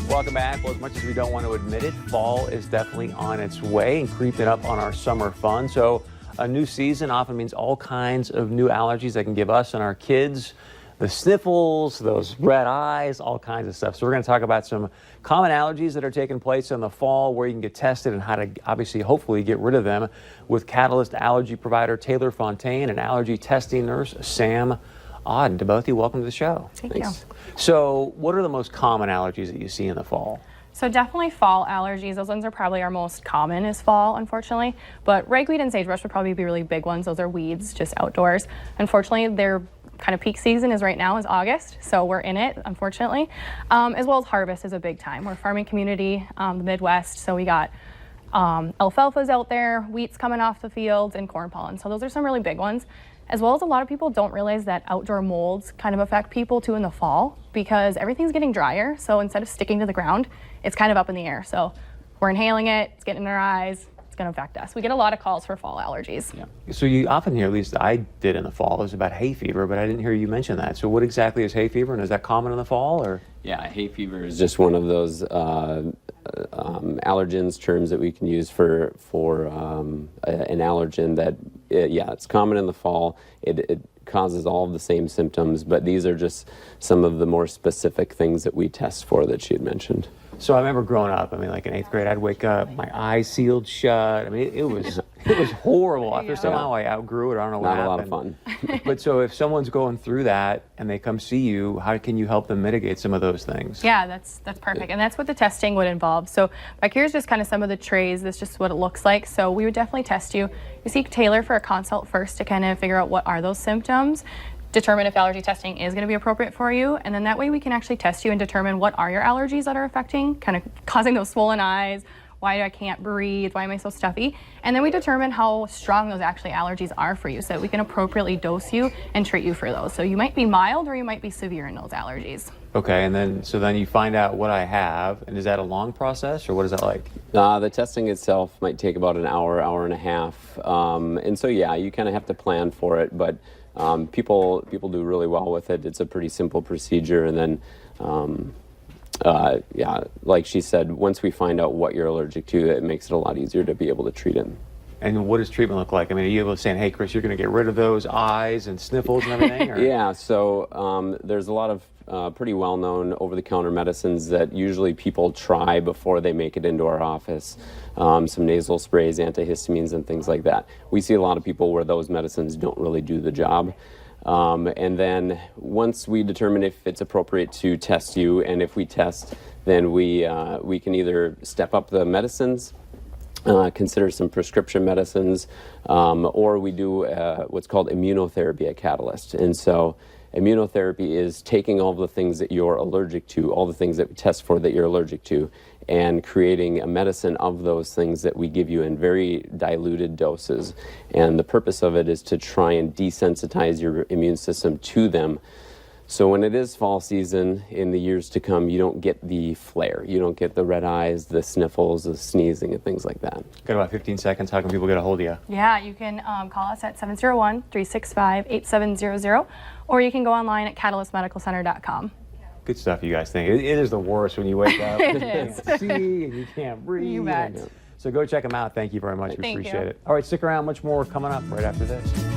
Welcome back. Well, as much as we don't want to admit it, fall is definitely on its way and creeping up on our summer fun. So a new season often means all kinds of new allergies that can give us and our kids the sniffles, those red eyes, all kinds of stuff. So we're going to talk about some common allergies that are taking place in the fall, where you can get tested and how to obviously hopefully get rid of them with Catalyst allergy provider Taylor Fontaine and allergy testing nurse Sam Auden. To both of you, welcome to the show. Thank you. So what are the most common allergies that you see in the fall? So definitely fall allergies. Those ones are probably our most common is fall, unfortunately. But ragweed and sagebrush would probably be really big ones. Those are weeds, just outdoors. Unfortunately, their kind of peak season is right now is August, so we're in it, unfortunately. As well as harvest is a big time. We're a farming community, the Midwest, so we got alfalfa's out there, wheat's coming off the fields, and corn pollen. So those are some really big ones. As well as a lot of people don't realize that outdoor molds kind of affect people too in the fall because everything's getting drier. So instead of sticking to the ground, it's kind of up in the air. So we're inhaling it, it's getting in our eyes, it's going to affect us. We get a lot of calls for fall allergies. Yeah. So you often hear, at least I did in the fall, it was about hay fever, but I didn't hear you mention that. So what exactly is hay fever, and is that common in the fall? Or? Yeah, hay fever is just one of those allergens terms that we can use for an allergen that, it's common in the fall. It causes all of the same symptoms, but these are just some of the more specific things that we test for that she had mentioned. So I remember growing up, like in 8th grade, I'd wake up, my eyes sealed shut. It was horrible. After somehow I outgrew it. I don't know what happened. Not a lot of fun. But so if someone's going through that and they come see you, how can you help them mitigate some of those things? Yeah, that's perfect. And that's what the testing would involve. So back here's just kind of some of the trays. That's just what it looks like. So we would definitely test you. You seek Taylor for a consult first to kind of figure out what are those symptoms, determine if allergy testing is going to be appropriate for you, and then that way we can actually test you and determine what are your allergies that are affecting, kind of causing those swollen eyes, why I can't breathe, why am I so stuffy, and then we determine how strong those actually allergies are for you so that we can appropriately dose you and treat you for those. So you might be mild or you might be severe in those allergies. Okay, and then you find out what I have, and is that a long process, or what is that like? The testing itself might take about an hour, hour and a half, and so you kind of have to plan for it, but people do really well with it. It's a pretty simple procedure, and then like she said, once we find out what you're allergic to, it makes it a lot easier to be able to treat it. And what does treatment look like? Are you able to say, hey, Chris, you're going to get rid of those eyes and sniffles and everything? Or? Yeah, so there's a lot of pretty well-known over-the-counter medicines that usually people try before they make it into our office. Some nasal sprays, antihistamines, and things like that. We see a lot of people where those medicines don't really do the job. And then once we determine if it's appropriate to test you, and if we test, then we can either step up the medicines, consider some prescription medicines, or we do what's called immunotherapy at Catalyst. And so immunotherapy is taking all the things that you're allergic to, all the things that we test for that you're allergic to, and creating a medicine of those things that we give you in very diluted doses. And the purpose of it is to try and desensitize your immune system to them. So when it is fall season in the years to come, you don't get the flare. You don't get the red eyes, the sniffles, the sneezing, and things like that. Got about 15 seconds. How can people get a hold of you? Yeah, you can call us at 701-365-8700, or you can go online at catalystmedicalcenter.com. Good stuff, you guys think. It is the worst when you wake up and you is. can't see and you can't breathe. You bet. So go check them out. Thank you very much. We Thank appreciate you. it. All right, stick around. Much more coming up right after this.